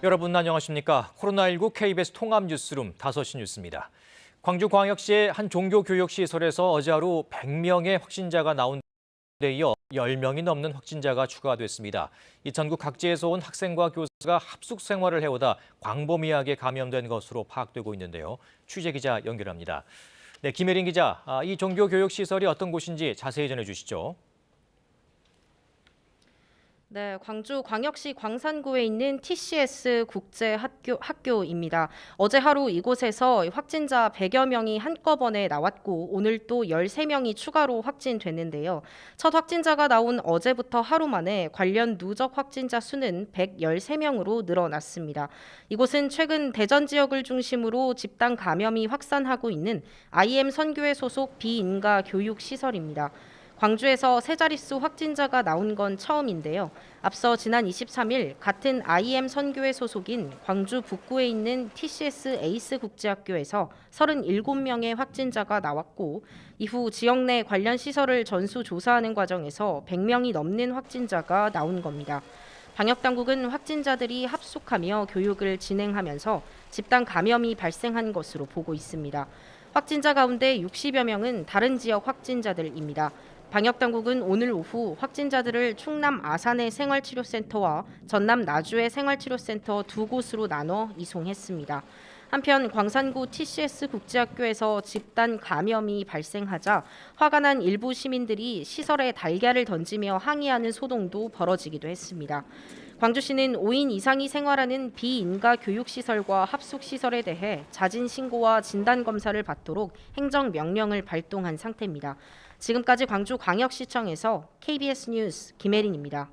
여러분 안녕하십니까? 코로나19 KBS 통합 뉴스룸 5시 뉴스입니다. 광주광역시의 한 종교교육시설에서 어제 하루 100명의 확진자가 나온 데 이어 10명이 넘는 확진자가 추가됐습니다. 이 전국 각지에서 온 학생과 교사가 합숙 생활을 해오다 광범위하게 감염된 것으로 파악되고 있는데요. 취재기자 연결합니다. 네, 김혜린 기자, 이 종교교육시설이 어떤 곳인지 자세히 전해주시죠. 네, 광주 광역시 광산구에 있는 TCS 국제학교입니다. 어제 하루 이곳에서 확진자 100여 명이 한꺼번에 나왔고 오늘 또 13명이 추가로 확진됐는데요. 첫 확진자가 나온 어제부터 하루 만에 관련 누적 확진자 수는 113명으로 늘어났습니다. 이곳은 최근 대전 지역을 중심으로 집단 감염이 확산하고 있는 IM 선교회 소속 비인가 교육시설입니다. 광주에서 세 자릿수 확진자가 나온 건 처음인데요. 앞서 지난 23일 같은 IM 선교회 소속인 광주 북구에 있는 TCS 에이스 국제학교에서 37명의 확진자가 나왔고 이후 지역 내 관련 시설을 전수조사하는 과정에서 100명이 넘는 확진자가 나온 겁니다. 방역당국은 확진자들이 합숙하며 교육을 진행하면서 집단 감염이 발생한 것으로 보고 있습니다. 확진자 가운데 60여 명은 다른 지역 확진자들입니다. 방역당국은 오늘 오후 확진자들을 충남 아산의 생활치료센터와 전남 나주의 생활치료센터 두 곳으로 나눠 이송했습니다. 한편 광산구 TCS 국제학교에서 집단 감염이 발생하자 화가 난 일부 시민들이 시설에 달걀을 던지며 항의하는 소동도 벌어지기도 했습니다. 광주시는 5인 이상이 생활하는 비인가 교육시설과 합숙시설에 대해 자진 신고와 진단검사를 받도록 행정명령을 발동한 상태입니다. 지금까지 광주광역시청에서 KBS 뉴스 김혜린입니다.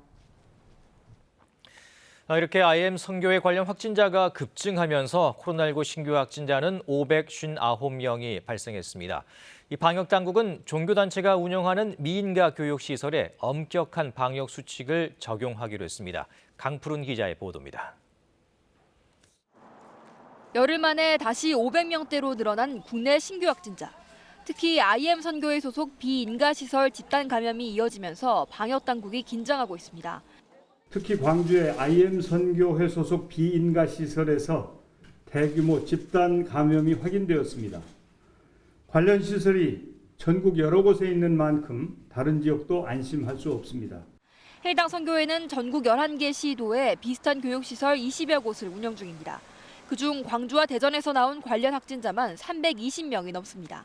이렇게 IM 선교회 관련 확진자가 급증하면서 코로나19 신규 확진자는 559명이 발생했습니다. 이 방역당국은 종교단체가 운영하는 미인가 교육시설에 엄격한 방역 수칙을 적용하기로 했습니다. 강푸른 기자의 보도입니다. 열흘 만에 다시 500명대로 늘어난 국내 신규 확진자. 특히 IM 선교회 소속 비인가시설 집단 감염이 이어지면서 방역당국이 긴장하고 있습니다. 특히 광주의 IM 선교회 소속 비인가시설에서 대규모 집단 감염이 확인되었습니다. 관련 시설이 전국 여러 곳에 있는 만큼 다른 지역도 안심할 수 없습니다. 해당 선교회는 전국 11개 시도에 비슷한 교육시설 20여 곳을 운영 중입니다. 그중 광주와 대전에서 나온 관련 확진자만 320명이 넘습니다.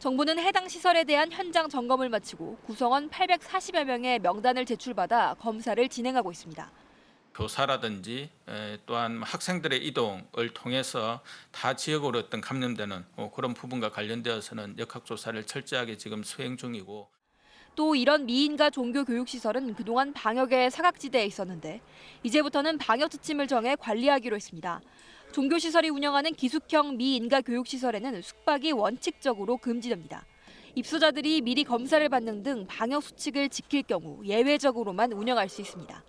정부는 해당 시설에 대한 현장 점검을 마치고 구성원 840여 명의 명단을 제출받아 검사를 진행하고 있습니다. 교사라든지 또한 학생들의 이동을 통해서 타 지역으로 어떤 감염되는 그런 부분과 관련되어서는 역학조사를 철저하게 지금 수행 중이고. 또 이런 미인가 종교교육시설은 그동안 방역의 사각지대에 있었는데 이제부터는 방역 지침을 정해 관리하기로 했습니다. 종교시설이 운영하는 기숙형 미인가 교육시설에는 숙박이 원칙적으로 금지됩니다. 입소자들이 미리 검사를 받는 등 방역 수칙을 지킬 경우 예외적으로만 운영할 수 있습니다.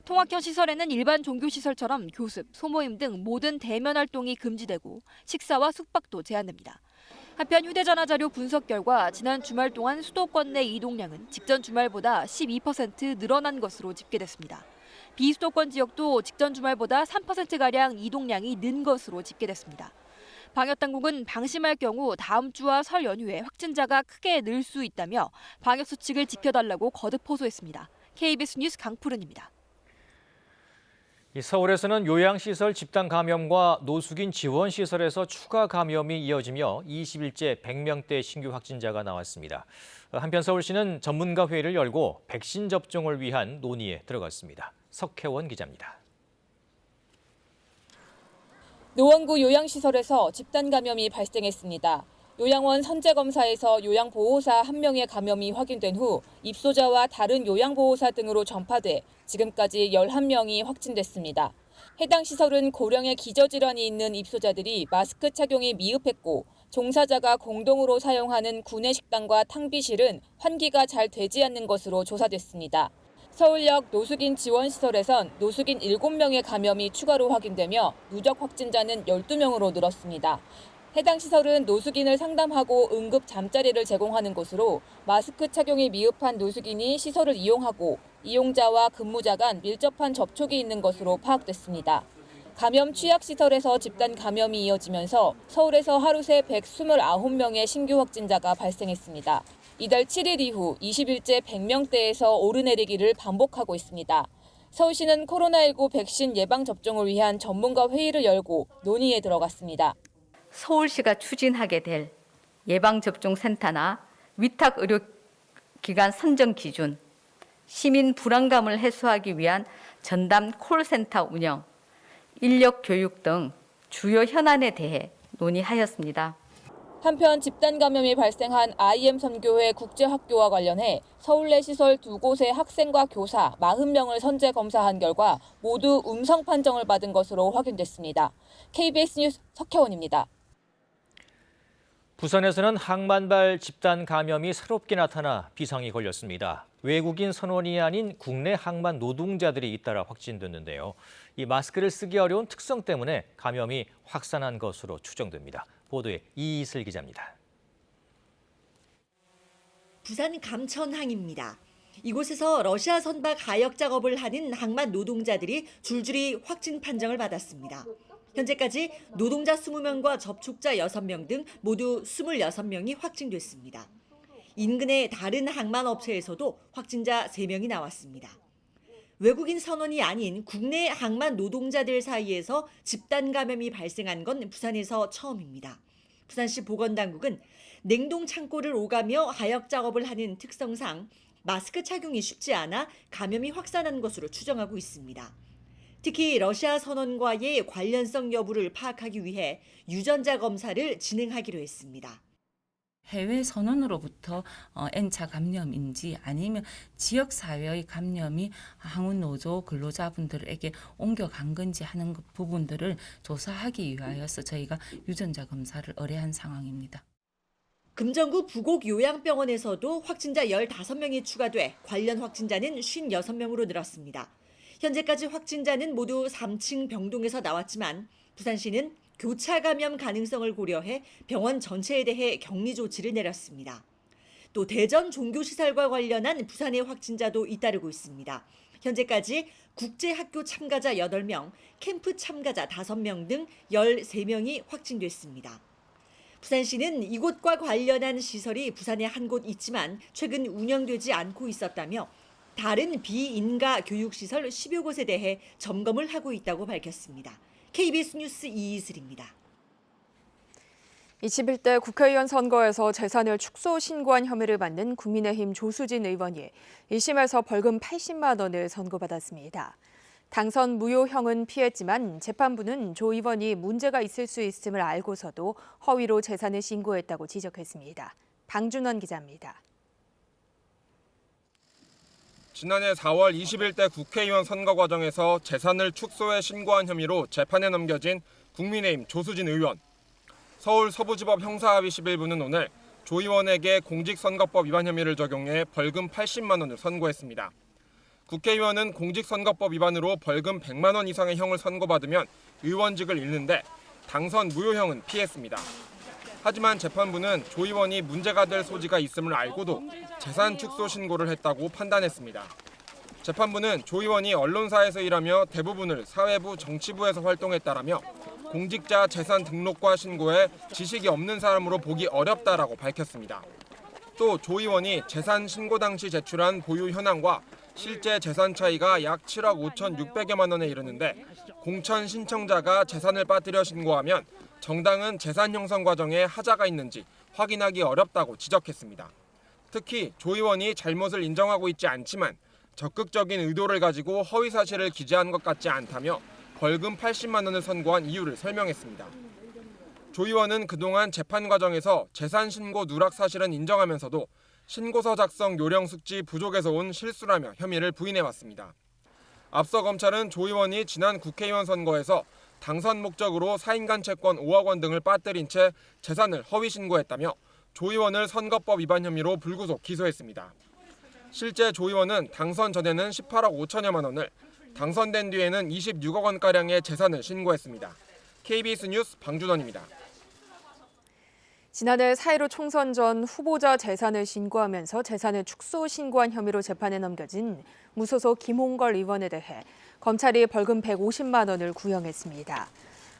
통학형 시설에는 일반 종교시설처럼 교습, 소모임 등 모든 대면 활동이 금지되고 식사와 숙박도 제한됩니다. 한편 휴대전화 자료 분석 결과 지난 주말 동안 수도권 내 이동량은 직전 주말보다 12% 늘어난 것으로 집계됐습니다. 비수도권 지역도 직전 주말보다 3%가량 이동량이 는 것으로 집계됐습니다. 방역당국은 방심할 경우 다음 주와 설 연휴에 확진자가 크게 늘 수 있다며 방역 수칙을 지켜달라고 거듭 호소했습니다. KBS 뉴스 강푸른입니다. 서울에서는 요양시설 집단 감염과 노숙인 지원시설에서 추가 감염이 이어지며 20일째 100명대 신규 확진자가 나왔습니다. 한편 서울시는 전문가 회의를 열고 백신 접종을 위한 논의에 들어갔습니다. 석혜원 기자입니다. 노원구 요양시설에서 집단 감염이 발생했습니다. 요양원 선제검사에서 요양보호사 1명의 감염이 확인된 후 입소자와 다른 요양보호사 등으로 전파돼 지금까지 11명이 확진됐습니다. 해당 시설은 고령의 기저질환이 있는 입소자들이 마스크 착용이 미흡했고 종사자가 공동으로 사용하는 구내식당과 탕비실은 환기가 잘 되지 않는 것으로 조사됐습니다. 서울역 노숙인 지원시설에선 노숙인 7명의 감염이 추가로 확인되며 누적 확진자는 12명으로 늘었습니다. 해당 시설은 노숙인을 상담하고 응급 잠자리를 제공하는 곳으로 마스크 착용이 미흡한 노숙인이 시설을 이용하고 이용자와 근무자 간 밀접한 접촉이 있는 것으로 파악됐습니다. 감염 취약시설에서 집단 감염이 이어지면서 서울에서 하루 새 129명의 신규 확진자가 발생했습니다. 이달 7일 이후 20일째 100명대에서 오르내리기를 반복하고 있습니다. 서울시는 코로나19 백신 예방접종을 위한 전문가 회의를 열고 논의에 들어갔습니다. 서울시가 추진하게 될 예방접종센터나 위탁의료기관 선정 기준, 시민 불안감을 해소하기 위한 전담 콜센터 운영, 인력 교육 등 주요 현안에 대해 논의하였습니다. 한편 집단 감염이 발생한 IM 선교회 국제학교와 관련해 서울 내 시설 2곳의 학생과 교사 40명을 선제 검사한 결과 모두 음성 판정을 받은 것으로 확인됐습니다. KBS 뉴스 석혜원입니다. 부산에서는 항만발 집단 감염이 새롭게 나타나 비상이 걸렸습니다. 외국인 선원이 아닌 국내 항만 노동자들이 잇따라 확진됐는데요. 이 마스크를 쓰기 어려운 특성 때문에 감염이 확산한 것으로 추정됩니다. 보도에 이이슬 기자입니다. 부산 감천항입니다. 이곳에서 러시아 선박 가역 작업을 하는 항만 노동자들이 줄줄이 확진 판정을 받았습니다. 현재까지 노동자 20명과 접촉자 6명 등 모두 26명이 확진됐습니다. 인근의 다른 항만 업체에서도 확진자 3명이 나왔습니다. 외국인 선원이 아닌 국내 항만 노동자들 사이에서 집단 감염이 발생한 건 부산에서 처음입니다. 부산시 보건당국은 냉동 창고를 오가며 하역 작업을 하는 특성상 마스크 착용이 쉽지 않아 감염이 확산한 것으로 추정하고 있습니다. 특히 러시아 선원과의 관련성 여부를 파악하기 위해 유전자 검사를 진행하기로 했습니다. 해외 선원으로부터 N차 감염인지 아니면 지역사회의 감염이 항운노조 근로자분들에게 옮겨간 건지 하는 부분들을 조사하기 위하여서 저희가 유전자 검사를 의뢰한 상황입니다. 금정구 부곡 요양병원에서도 확진자 15명이 추가돼 관련 확진자는 56명으로 늘었습니다. 현재까지 확진자는 모두 3층 병동에서 나왔지만 부산시는 교차 감염 가능성을 고려해 병원 전체에 대해 격리 조치를 내렸습니다. 또 대전 종교시설과 관련한 부산의 확진자도 잇따르고 있습니다. 현재까지 국제학교 참가자 8명, 캠프 참가자 5명 등 13명이 확진됐습니다. 부산시는 이곳과 관련한 시설이 부산에 한 곳 있지만 최근 운영되지 않고 있었다며 다른 비인가 교육시설 10여 곳에 대해 점검을 하고 있다고 밝혔습니다. KBS 뉴스 이이슬입니다. 21대 국회의원 선거에서 재산을 축소 신고한 혐의를 받는 국민의힘 조수진 의원이 1심에서 벌금 80만 원을 선고받았습니다. 당선 무효형은 피했지만 재판부는 조 의원이 문제가 있을 수 있음을 알고서도 허위로 재산을 신고했다고 지적했습니다. 방준원 기자입니다. 지난해 4월 21대 국회의원 선거 과정에서 재산을 축소해 신고한 혐의로 재판에 넘겨진 국민의힘 조수진 의원. 서울 서부지법 형사합의 11부는 오늘 조 의원에게 공직선거법 위반 혐의를 적용해 벌금 80만 원을 선고했습니다. 국회의원은 공직선거법 위반으로 벌금 100만 원 이상의 형을 선고받으면 의원직을 잃는데 당선 무효형은 피했습니다. 하지만 재판부는 조 의원이 문제가 될 소지가 있음을 알고도 재산 축소 신고를 했다고 판단했습니다. 재판부는 조 의원이 언론사에서 일하며 대부분을 사회부 정치부에서 활동했다라며 공직자 재산 등록과 신고에 지식이 없는 사람으로 보기 어렵다라고 밝혔습니다. 또 조 의원이 재산 신고 당시 제출한 보유 현황과 실제 재산 차이가 약 7억 5,600여만 원에 이르는데 공천 신청자가 재산을 빠뜨려 신고하면 정당은 재산 형성 과정에 하자가 있는지 확인하기 어렵다고 지적했습니다. 특히 조 의원이 잘못을 인정하고 있지 않지만 적극적인 의도를 가지고 허위 사실을 기재한 것 같지 않다며 벌금 80만 원을 선고한 이유를 설명했습니다. 조 의원은 그동안 재판 과정에서 재산 신고 누락 사실은 인정하면서도 신고서 작성 요령 숙지 부족에서 온 실수라며 혐의를 부인해왔습니다. 앞서 검찰은 조 의원이 지난 국회의원 선거에서 당선 목적으로 사인간 채권 5억 원 등을 빠뜨린 채 재산을 허위 신고했다며 조 의원을 선거법 위반 혐의로 불구속 기소했습니다. 실제 조 의원은 당선 전에는 18억 5천여만 원을, 당선된 뒤에는 26억 원가량의 재산을 신고했습니다. KBS 뉴스 방준원입니다. 지난해 4.15 총선 전 후보자 재산을 신고하면서 재산을 축소 신고한 혐의로 재판에 넘겨진 무소속 김홍걸 의원에 대해 검찰이 벌금 150만 원을 구형했습니다.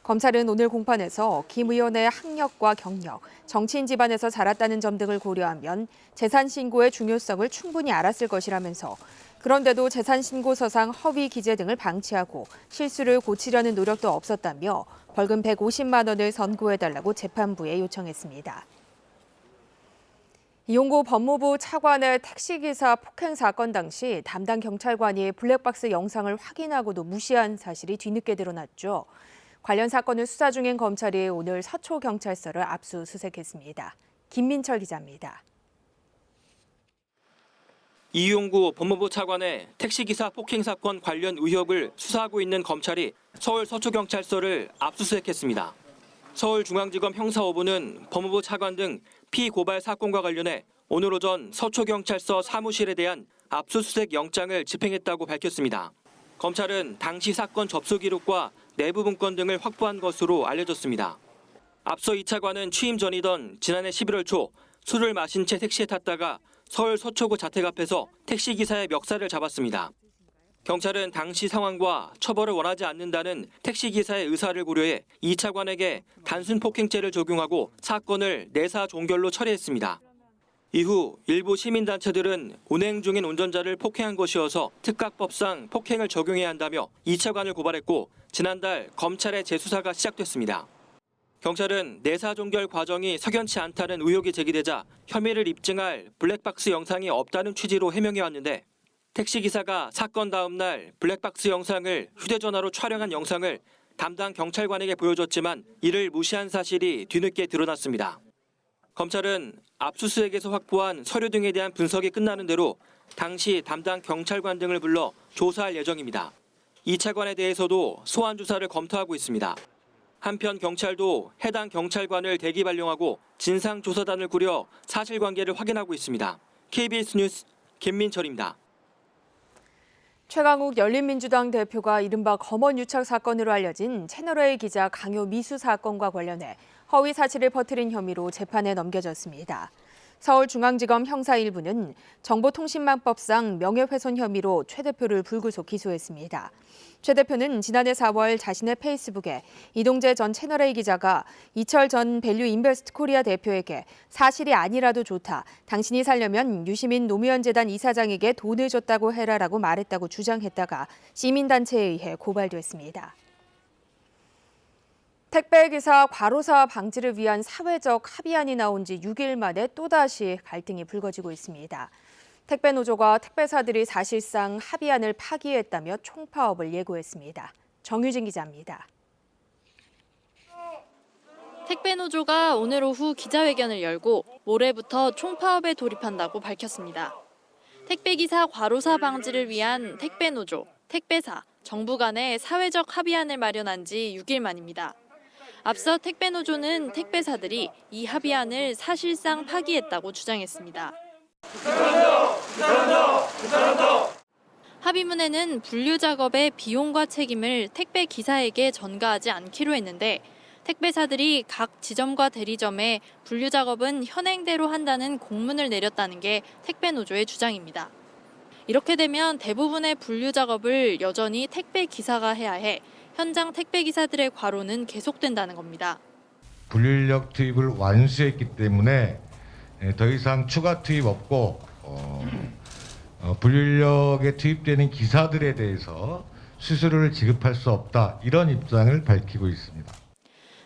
검찰은 오늘 공판에서 김 의원의 학력과 경력, 정치인 집안에서 자랐다는 점 등을 고려하면 재산 신고의 중요성을 충분히 알았을 것이라면서 그런데도 재산 신고서상 허위 기재 등을 방치하고 실수를 고치려는 노력도 없었다며 벌금 150만 원을 선고해달라고 재판부에 요청했습니다. 이용구 법무부 차관의 택시기사 폭행 사건 당시 담당 경찰관이 블랙박스 영상을 확인하고도 무시한 사실이 뒤늦게 드러났죠. 관련 사건을 수사 중인 검찰이 오늘 서초경찰서를 압수수색했습니다. 김민철 기자입니다. 이용구 법무부 차관의 택시기사 폭행 사건 관련 의혹을 수사하고 있는 검찰이 서울 서초경찰서를 압수수색했습니다. 서울중앙지검 형사5부는 법무부 차관 등 피고발 사건과 관련해 오늘 오전 서초경찰서 사무실에 대한 압수수색 영장을 집행했다고 밝혔습니다. 검찰은 당시 사건 접수 기록과 내부 문건 등을 확보한 것으로 알려졌습니다. 앞서 이 차관은 취임 전이던 지난해 11월 초 술을 마신 채 택시에 탔다가 서울 서초구 자택 앞에서 택시기사의 멱살을 잡았습니다. 경찰은 당시 상황과 처벌을 원하지 않는다는 택시기사의 의사를 고려해 이 차관에게 단순 폭행죄를 적용하고 사건을 내사 종결로 처리했습니다. 이후 일부 시민단체들은 운행 중인 운전자를 폭행한 것이어서 특각법상 폭행을 적용해야 한다며 이 차관을 고발했고 지난달 검찰의 재수사가 시작됐습니다. 경찰은 내사 종결 과정이 석연치 않다는 의혹이 제기되자 혐의를 입증할 블랙박스 영상이 없다는 취지로 해명해왔는데 택시기사가 사건 다음 날 블랙박스 영상을 휴대전화로 촬영한 영상을 담당 경찰관에게 보여줬지만 이를 무시한 사실이 뒤늦게 드러났습니다. 검찰은 압수수색에서 확보한 서류 등에 대한 분석이 끝나는 대로 당시 담당 경찰관 등을 불러 조사할 예정입니다. 이 차관에 대해서도 소환 조사를 검토하고 있습니다. 한편 경찰도 해당 경찰관을 대기 발령하고 진상조사단을 꾸려 사실관계를 확인하고 있습니다. KBS 뉴스 김민철입니다. 최강욱 열린민주당 대표가 이른바 검언 유착 사건으로 알려진 채널A 기자 강요 미수 사건과 관련해 허위 사실을 퍼뜨린 혐의로 재판에 넘겨졌습니다. 서울중앙지검 형사 1부는 정보통신망법상 명예훼손 혐의로 최 대표를 불구속 기소했습니다. 최 대표는 지난해 4월 자신의 페이스북에 이동재 전 채널A 기자가 이철 전 밸류인베스트 코리아 대표에게 사실이 아니라도 좋다. 당신이 살려면 유시민 노무현 재단 이사장에게 돈을 줬다고 해라라고 말했다고 주장했다가 시민단체에 의해 고발됐습니다. 택배기사 과로사 방지를 위한 사회적 합의안이 나온 지 6일 만에 또다시 갈등이 불거지고 있습니다. 택배노조가 택배사들이 사실상 합의안을 파기했다며 총파업을 예고했습니다. 정유진 기자입니다. 택배노조가 오늘 오후 기자회견을 열고 모레부터 총파업에 돌입한다고 밝혔습니다. 택배기사 과로사 방지를 위한 택배노조, 택배사, 정부 간의 사회적 합의안을 마련한 지 6일 만입니다. 앞서 택배노조는 택배사들이 이 합의안을 사실상 파기했다고 주장했습니다. 합의문에는 분류 작업의 비용과 책임을 택배 기사에게 전가하지 않기로 했는데 택배사들이 각 지점과 대리점에 분류 작업은 현행대로 한다는 공문을 내렸다는 게 택배노조의 주장입니다. 이렇게 되면 대부분의 분류 작업을 여전히 택배 기사가 해야 해 현장 택배 기사들의 과로는 계속된다는 겁니다. 분류인력 투입을 완수했기 때문에 더 이상 추가 투입 없고 분류인력에 투입되는 기사들에 대해서 수수료를 지급할 수 없다. 이런 입장을 밝히고 있습니다.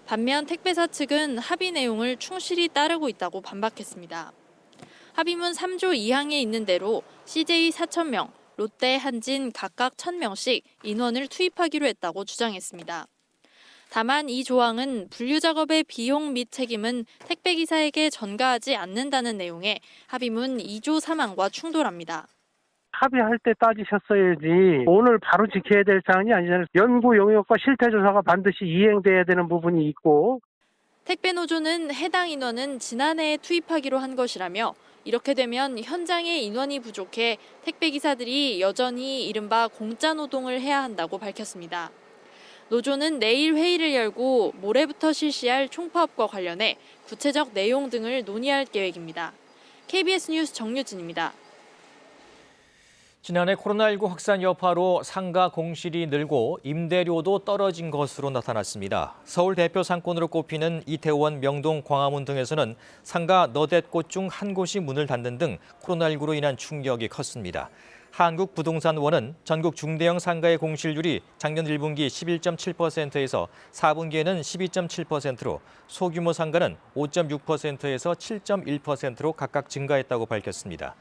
반면 택배사 측은 합의 내용을 충실히 따르고 있다고 반박했습니다. 합의문 3조 2항에 있는 대로 CJ 4,000명, 롯데, 한진 각각 1,000명씩 인원을 투입하기로 했다고 주장했습니다. 다만 이 조항은 분류 작업의 비용 및 책임은 택배기사에게 전가하지 않는다는 내용의 합의문 2조 3항과 충돌합니다. 합의할 때 따지셨어야지 오늘 바로 지켜야 될 사안이 아니잖아요. 연구 용역과 실태조사가 반드시 이행돼야 되는 부분이 있고. 택배노조는 해당 인원은 지난해에 투입하기로 한 것이라며 이렇게 되면 현장에 인원이 부족해 택배기사들이 여전히 이른바 공짜 노동을 해야 한다고 밝혔습니다. 노조는 내일 회의를 열고 모레부터 실시할 총파업과 관련해 구체적 내용 등을 논의할 계획입니다. KBS 뉴스 정유진입니다. 지난해 코로나19 확산 여파로 상가 공실이 늘고 임대료도 떨어진 것으로 나타났습니다. 서울 대표 상권으로 꼽히는 이태원, 명동, 광화문 등에서는 상가 너댓 곳 중 한 곳이 문을 닫는 등 코로나19로 인한 충격이 컸습니다. 한국부동산원은 전국 중대형 상가의 공실률이 작년 1분기 11.7%에서 4분기에는 12.7%로 소규모 상가는 5.6%에서 7.1%로 각각 증가했다고 밝혔습니다.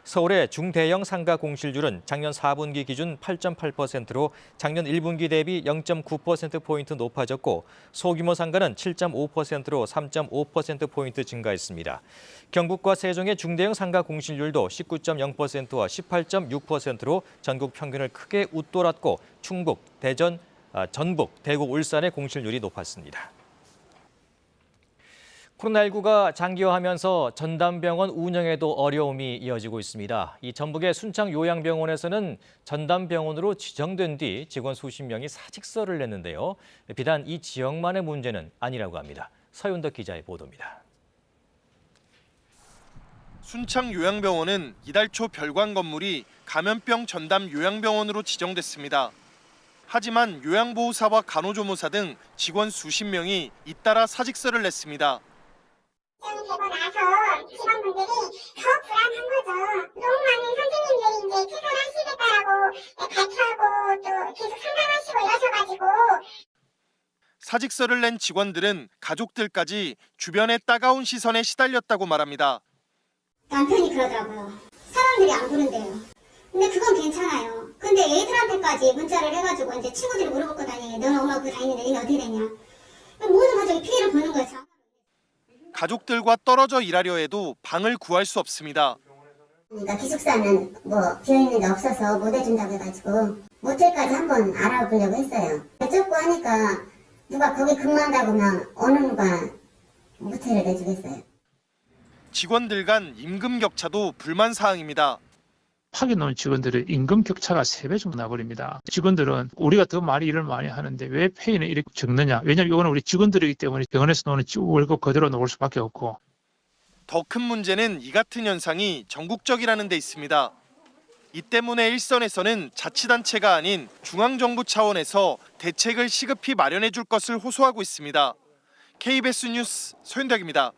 서울의 중대형 상가 공실률은 작년 4분기 기준 8.8%로 작년 1분기 대비 0.9%포인트 높아졌고 소규모 상가는 7.5%로 3.5%포인트 증가했습니다. 경북과 세종의 중대형 상가 공실률도 19.0%와 18.6%로 전국 평균을 크게 웃돌았고 충북, 대전, 전북, 대구, 울산의 공실률이 높았습니다. 코로나19가 장기화하면서 전담병원 운영에도 어려움이 이어지고 있습니다. 이 전북의 순창 요양병원에서는 전담병원으로 지정된 뒤 직원 수십 명이 사직서를 냈는데요. 비단 이 지역만의 문제는 아니라고 합니다. 서윤덕 기자의 보도입니다. 순창 요양병원은 이달 초 별관 건물이 감염병 전담 요양병원으로 지정됐습니다. 하지만 요양보호사와 간호조무사 등 직원 수십 명이 잇따라 사직서를 냈습니다. 되고 나서 직원분들이 더 불안한 거죠. 너무 많은 선생님들이 이제 퇴근하시겠다라고 발표하고 또 계속 상담하시고 이러셔가지고. 사직서를 낸 직원들은 가족들까지 주변의 따가운 시선에 시달렸다고 말합니다. 남편이 그러더라고요. 사람들이 안 부른대요. 근데 그건 괜찮아요. 근데 애들한테까지 문자를 해가지고 이제 친구들이 물어보고 다니게 너는 엄마 그거 다니는데 너는 어떻게 되냐. 모든 가족이 피해를 보는 거죠. 가족들과 떨어져 일하려 해도 방을 구할 수 없습니다. 그러니까 기숙사는 비어있는 데 없어서 못 해준다고 해가지고 모텔까지 한번 알아보려고 했어요. 쫓고 하니까 누가 거기 근무한다고 하면 어느 누가 모텔을 내주겠어요. 직원들 간 임금 격차도 불만 사항입니다. 파견 온 직원들의 임금 격차가 3배 정도 나버립니다. 직원들은 우리가 더 많이 일을 많이 하는데 왜 페이는 이렇게 적느냐. 왜냐하면 이거는 우리 직원들이기 때문에 병원에서 노는 월급 그대로 놓을 수밖에 없고. 더 큰 문제는 이 같은 현상이 전국적이라는 데 있습니다. 이 때문에 일선에서는 자치단체가 아닌 중앙정부 차원에서 대책을 시급히 마련해 줄 것을 호소하고 있습니다. KBS 뉴스 서윤덕입니다.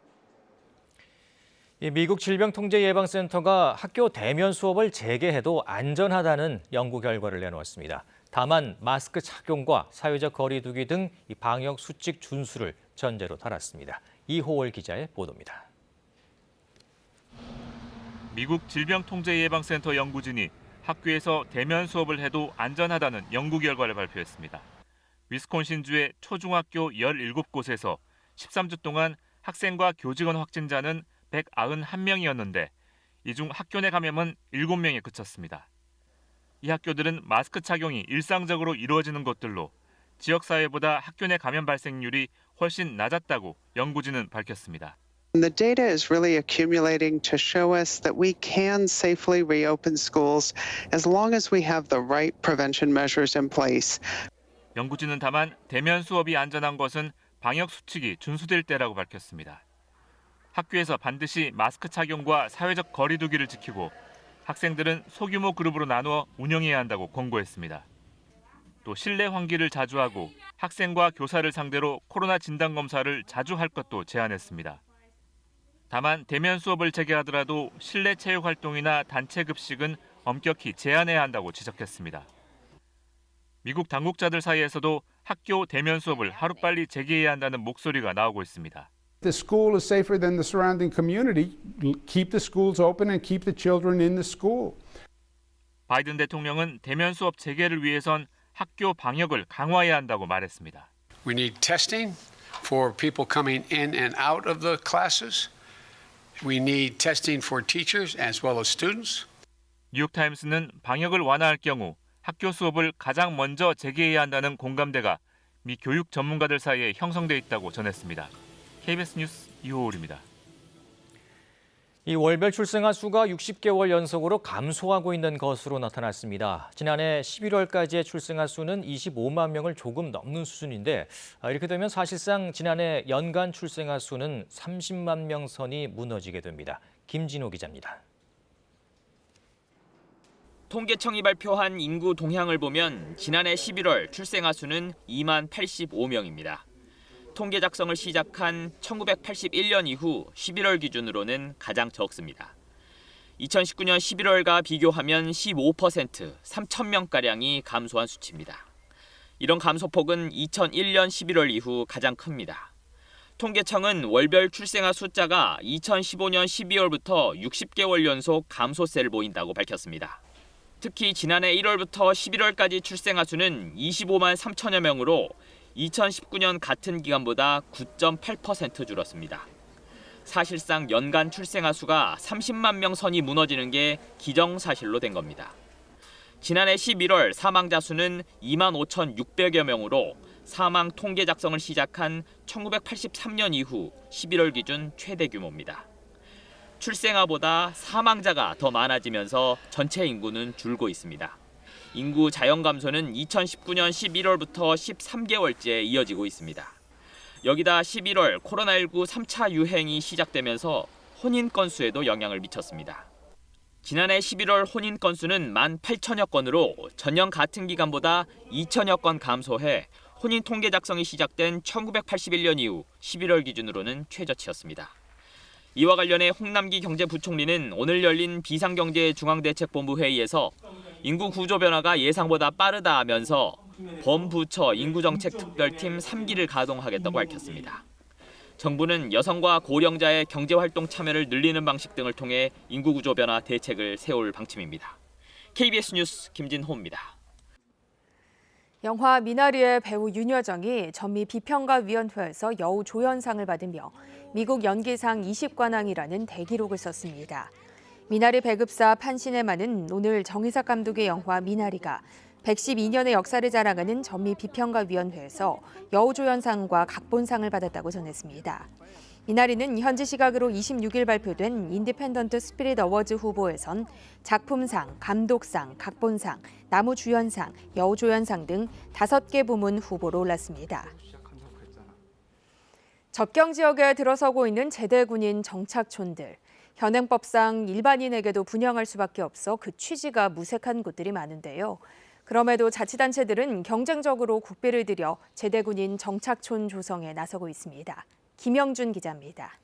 미국 질병통제예방센터가 학교 대면 수업을 재개해도 안전하다는 연구 결과를 내놓았습니다. 다만 마스크 착용과 사회적 거리 두기 등 방역 수칙 준수를 전제로 달았습니다. 이호월 기자의 보도입니다. 미국 질병통제예방센터 연구진이 학교에서 대면 수업을 해도 안전하다는 연구 결과를 발표했습니다. 위스콘신주의 초중학교 17곳에서 13주 동안 학생과 교직원 확진자는 191명이었는데 이 중 학교 내 감염은 7명에 그쳤습니다. 이 학교들은 마스크 착용이 일상적으로 이루어지는 곳들로 지역사회보다 학교 내 감염 발생률이 훨씬 낮았다고 연구진은 밝혔습니다. The data is really accumulating to show us that we can safely reopen schools as long as we have the right prevention measures in place. 연구진은 다만 대면 수업이 안전한 것은 방역 수칙이 준수될 때라고 밝혔습니다. 학교에서 반드시 마스크 착용과 사회적 거리 두기를 지키고 학생들은 소규모 그룹으로 나누어 운영해야 한다고 권고했습니다. 또 실내 환기를 자주 하고 학생과 교사를 상대로 코로나 진단 검사를 자주 할 것도 제안했습니다. 다만 대면 수업을 재개하더라도 실내 체육 활동이나 단체 급식은 엄격히 제한해야 한다고 지적했습니다. 미국 당국자들 사이에서도 학교 대면 수업을 하루빨리 재개해야 한다는 목소리가 나오고 있습니다. The school is safer than the surrounding community. Keep the schools open and keep the children in the school. 바이든 대통령은 대면 수업 재개를 위해선 학교 방역을 강화해야 한다고 말했습니다. We need testing for people coming in and out of the classes. We need testing for teachers as well as students. 뉴욕타임스는 방역을 완화할 경우 학교 수업을 가장 먼저 재개해야 한다는 공감대가 미 교육 전문가들 사이에 형성돼 있다고 전했습니다. KBS 뉴스 이호울입니다. 이 월별 출생아 수가 60개월 연속으로 감소하고 있는 것으로 나타났습니다. 지난해 11월까지의 출생아 수는 25만 명을 조금 넘는 수준인데 이렇게 되면 사실상 지난해 연간 출생아 수는 30만 명 선이 무너지게 됩니다. 김진호 기자입니다. 통계청이 발표한 인구 동향을 보면 지난해 11월 출생아 수는 2만 85명입니다. 통계 작성을 시작한 1981년 이후 11월 기준으로는 가장 적습니다. 2019년 11월과 비교하면 15%, 3,000명가량이 감소한 수치입니다. 이런 감소폭은 2001년 11월 이후 가장 큽니다. 통계청은 월별 출생아 숫자가 2015년 12월부터 60개월 연속 감소세를 보인다고 밝혔습니다. 특히 지난해 1월부터 11월까지 출생아 수는 25만 3천여 명으로 2019년 같은 기간보다 9.8% 줄었습니다. 사실상 연간 출생아 수가 30만 명 선이 무너지는 게 기정사실로 된 겁니다. 지난해 11월 사망자 수는 2만 5,600여 명으로 사망 통계 작성을 시작한 1983년 이후 11월 기준 최대 규모입니다. 출생아보다 사망자가 더 많아지면서 전체 인구는 줄고 있습니다. 인구 자연 감소는 2019년 11월부터 13개월째 이어지고 있습니다. 여기다 11월 코로나19 3차 유행이 시작되면서 혼인 건수에도 영향을 미쳤습니다. 지난해 11월 혼인 건수는 18,000여 건으로 전년 같은 기간보다 2,000여 건 감소해 혼인 통계 작성이 시작된 1981년 이후 11월 기준으로는 최저치였습니다. 이와 관련해 홍남기 경제부총리는 오늘 열린 비상경제중앙대책본부 회의에서 인구 구조 변화가 예상보다 빠르다 하면서 범부처 인구정책특별팀 3기를 가동하겠다고 밝혔습니다. 정부는 여성과 고령자의 경제활동 참여를 늘리는 방식 등을 통해 인구 구조 변화 대책을 세울 방침입니다. KBS 뉴스 김진호입니다. 영화 미나리의 배우 윤여정이 전미 비평가위원회에서 여우 조연상을 받으며 미국 연기상 20관왕이라는 대기록을 썼습니다. 미나리 배급사 판시네마는 오늘 정의삭 감독의 영화 미나리가 112년의 역사를 자랑하는 전미 비평가위원회에서 여우조연상과 각본상을 받았다고 전했습니다. 미나리는 현지 시각으로 26일 발표된 인디펜던트 스피릿 어워즈 후보에선 작품상, 감독상, 각본상, 나무주연상, 여우조연상 등 5개 부문 후보로 올랐습니다. 접경 지역에 들어서고 있는 제대군인 정착촌들. 현행법상 일반인에게도 분양할 수밖에 없어 그 취지가 무색한 곳들이 많은데요. 그럼에도 자치단체들은 경쟁적으로 국비를 들여 제대군인 정착촌 조성에 나서고 있습니다. 김영준 기자입니다.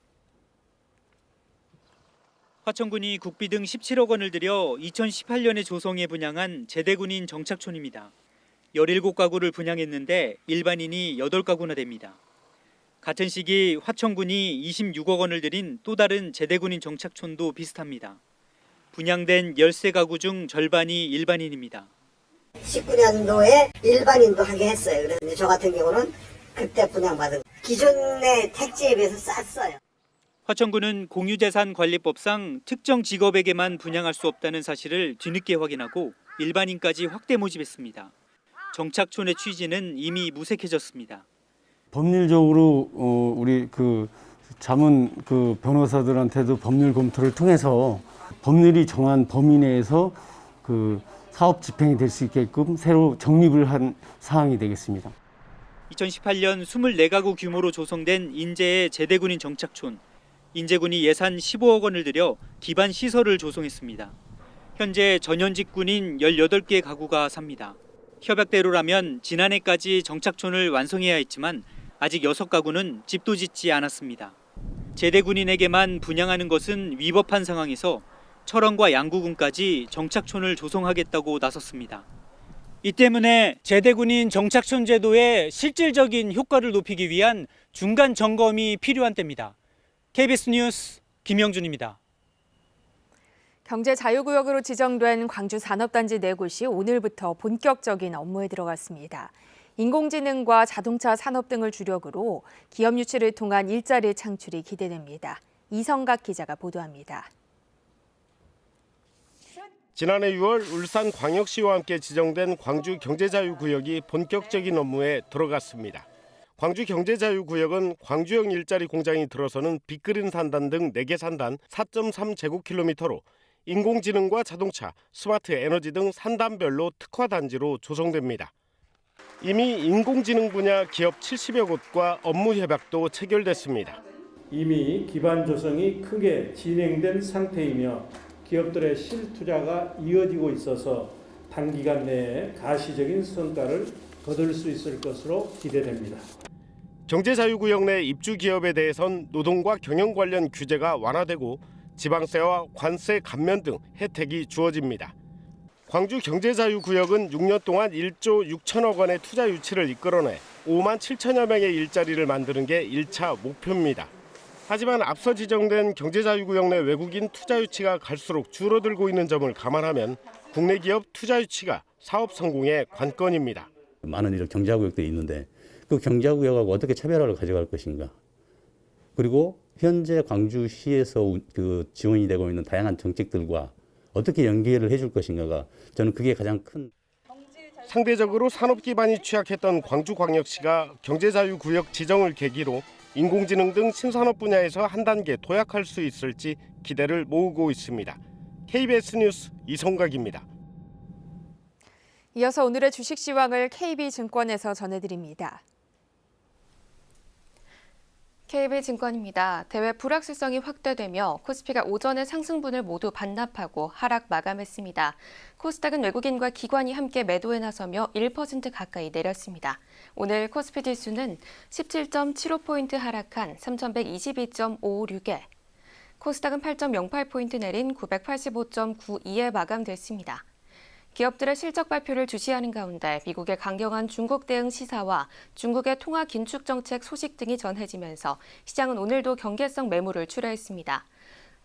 화천군이 국비 등 17억 원을 들여 2018년에 조성에 분양한 제대군인 정착촌입니다. 17가구를 분양했는데 일반인이 8가구나 됩니다. 같은 시기 화천군이 26억 원을 들인 또 다른 제대군인 정착촌도 비슷합니다. 분양된 13가구 중 절반이 일반인입니다. 19년도에 일반인도 하게 했어요. 그래서 저 같은 경우는 그때 분양받은 기존의 택지에 비해서 쌌어요. 화천군은 공유재산관리법상 특정 직업에게만 분양할 수 없다는 사실을 뒤늦게 확인하고 일반인까지 확대 모집했습니다. 정착촌의 취지는 이미 무색해졌습니다. 법률적으로 우리 자문 변호사들한테도 법률 검토를 통해서 법률이 정한 범위 내에서 사업 집행이 될 수 있게끔 새로 정립을 한 사항이 되겠습니다. 2018년 24가구 규모로 조성된 인제의 제대군인 정착촌. 인제군이 예산 15억 원을 들여 기반 시설을 조성했습니다. 현재 전현직 군인 18개 가구가 삽니다. 협약대로라면 지난해까지 정착촌을 완성해야 했지만 아직 6가구는 집도 짓지 않았습니다. 제대군인에게만 분양하는 것은 위법한 상황에서 철원과 양구군까지 정착촌을 조성하겠다고 나섰습니다. 이 때문에 제대군인 정착촌 제도의 실질적인 효과를 높이기 위한 중간 점검이 필요한 때입니다. KBS 뉴스 김영준입니다. 경제자유구역으로 지정된 광주 산업단지 4곳이 오늘부터 본격적인 업무에 들어갔습니다. 인공지능과 자동차 산업 등을 주력으로 기업 유치를 통한 일자리 창출이 기대됩니다. 이성각 기자가 보도합니다. 지난해 6월 울산광역시와 함께 지정된 광주 경제자유구역이 본격적인 업무에 들어갔습니다. 광주경제자유구역은 광주형 일자리 공장이 들어서는 빅그린 산단 등 4개 산단 4.3제곱킬로미터로 인공지능과 자동차, 스마트 에너지 등 산단별로 특화 단지로 조성됩니다. 이미 인공지능 분야 기업 70여 곳과 업무 협약도 체결됐습니다. 이미 기반 조성이 크게 진행된 상태이며 기업들의 실투자가 이어지고 있어서 단기간 내에 가시적인 성과를 거둘 수 있을 것으로 기대됩니다. 경제자유구역 내 입주 기업에 대해선 노동과 경영 관련 규제가 완화되고 지방세와 관세 감면 등 혜택이 주어집니다. 광주 경제자유구역은 6년 동안 1조 6천억 원의 투자 유치를 이끌어내 5만 7천여 명의 일자리를 만드는 게 1차 목표입니다. 하지만 앞서 지정된 경제자유구역 내 외국인 투자 유치가 갈수록 줄어들고 있는 점을 감안하면 국내 기업 투자 유치가 사업 성공의 관건입니다. 많은 이런 경제구역들이 있는데 그 경제구역하고 어떻게 차별화를 가져갈 것인가. 그리고 현재 광주시에서 그 지원이 되고 있는 다양한 정책들과 어떻게 연계를 해줄 것인가가 저는 그게 가장 큰. 상대적으로 산업 기반이 취약했던 광주광역시가 경제자유구역 지정을 계기로 인공지능 등 신산업 분야에서 한 단계 도약할 수 있을지 기대를 모으고 있습니다. KBS 뉴스 이성각입니다. 이어서 오늘의 주식 시황을 KB증권에서 전해드립니다. KB증권입니다. 대외 불확실성이 확대되며 코스피가 오전에 상승분을 모두 반납하고 하락 마감했습니다. 코스닥은 외국인과 기관이 함께 매도에 나서며 1% 가까이 내렸습니다. 오늘 코스피 지수는 17.75포인트 하락한 3,122.556에 코스닥은 8.08포인트 내린 985.92에 마감됐습니다. 기업들의 실적 발표를 주시하는 가운데 미국의 강경한 중국 대응 시사와 중국의 통화 긴축 정책 소식 등이 전해지면서 시장은 오늘도 경계성 매물을 출하했습니다.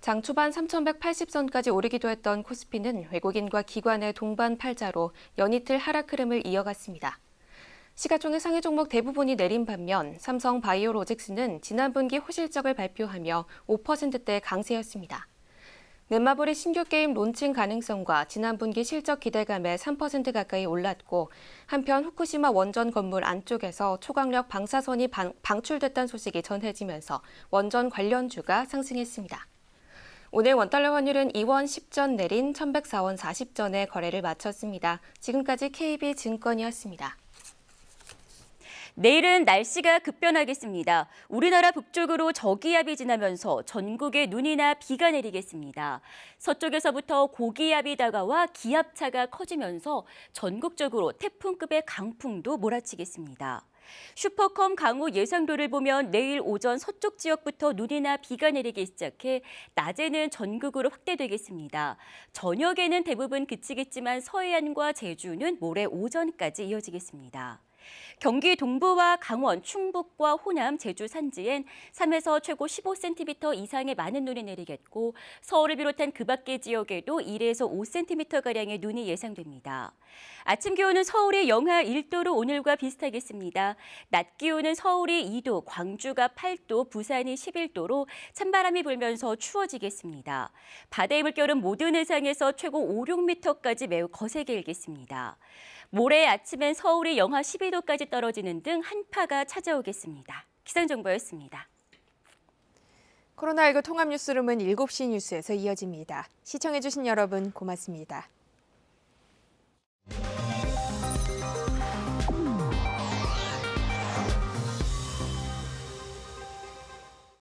장 초반 3,180선까지 오르기도 했던 코스피는 외국인과 기관의 동반 팔자로 연이틀 하락 흐름을 이어갔습니다. 시가총액 상위 종목 대부분이 내린 반면 삼성 바이오로직스는 지난 분기 호실적을 발표하며 5%대 강세였습니다. 넷마블이 신규 게임 론칭 가능성과 지난 분기 실적 기대감에 3% 가까이 올랐고 한편 후쿠시마 원전 건물 안쪽에서 초강력 방사선이 방출됐다는 소식이 전해지면서 원전 관련주가 상승했습니다. 오늘 원달러 환율은 2원 10전 내린 1,104원 40전에 거래를 마쳤습니다. 지금까지 KB증권이었습니다. 내일은 날씨가 급변하겠습니다. 우리나라 북쪽으로 저기압이 지나면서 전국에 눈이나 비가 내리겠습니다. 서쪽에서부터 고기압이 다가와 기압차가 커지면서 전국적으로 태풍급의 강풍도 몰아치겠습니다. 슈퍼컴 강우 예상도를 보면 내일 오전 서쪽 지역부터 눈이나 비가 내리기 시작해 낮에는 전국으로 확대되겠습니다. 저녁에는 대부분 그치겠지만 서해안과 제주는 모레 오전까지 이어지겠습니다. 경기 동부와 강원, 충북과 호남, 제주 산지엔 3에서 최고 15cm 이상의 많은 눈이 내리겠고 서울을 비롯한 그 밖의 지역에도 1에서 5cm가량의 눈이 예상됩니다. 아침 기온은 서울이 영하 1도로 오늘과 비슷하겠습니다. 낮 기온은 서울이 2도, 광주가 8도, 부산이 11도로 찬바람이 불면서 추워지겠습니다. 바다의 물결은 모든 해상에서 최고 5, 6m까지 매우 거세게 일겠습니다. 모레 아침엔 서울이 영하 12도까지 떨어지는 등 한파가 찾아오겠습니다. 기상정보였습니다. 코로나19 통합뉴스룸은 7시 뉴스에서 이어집니다. 시청해주신 여러분 고맙습니다.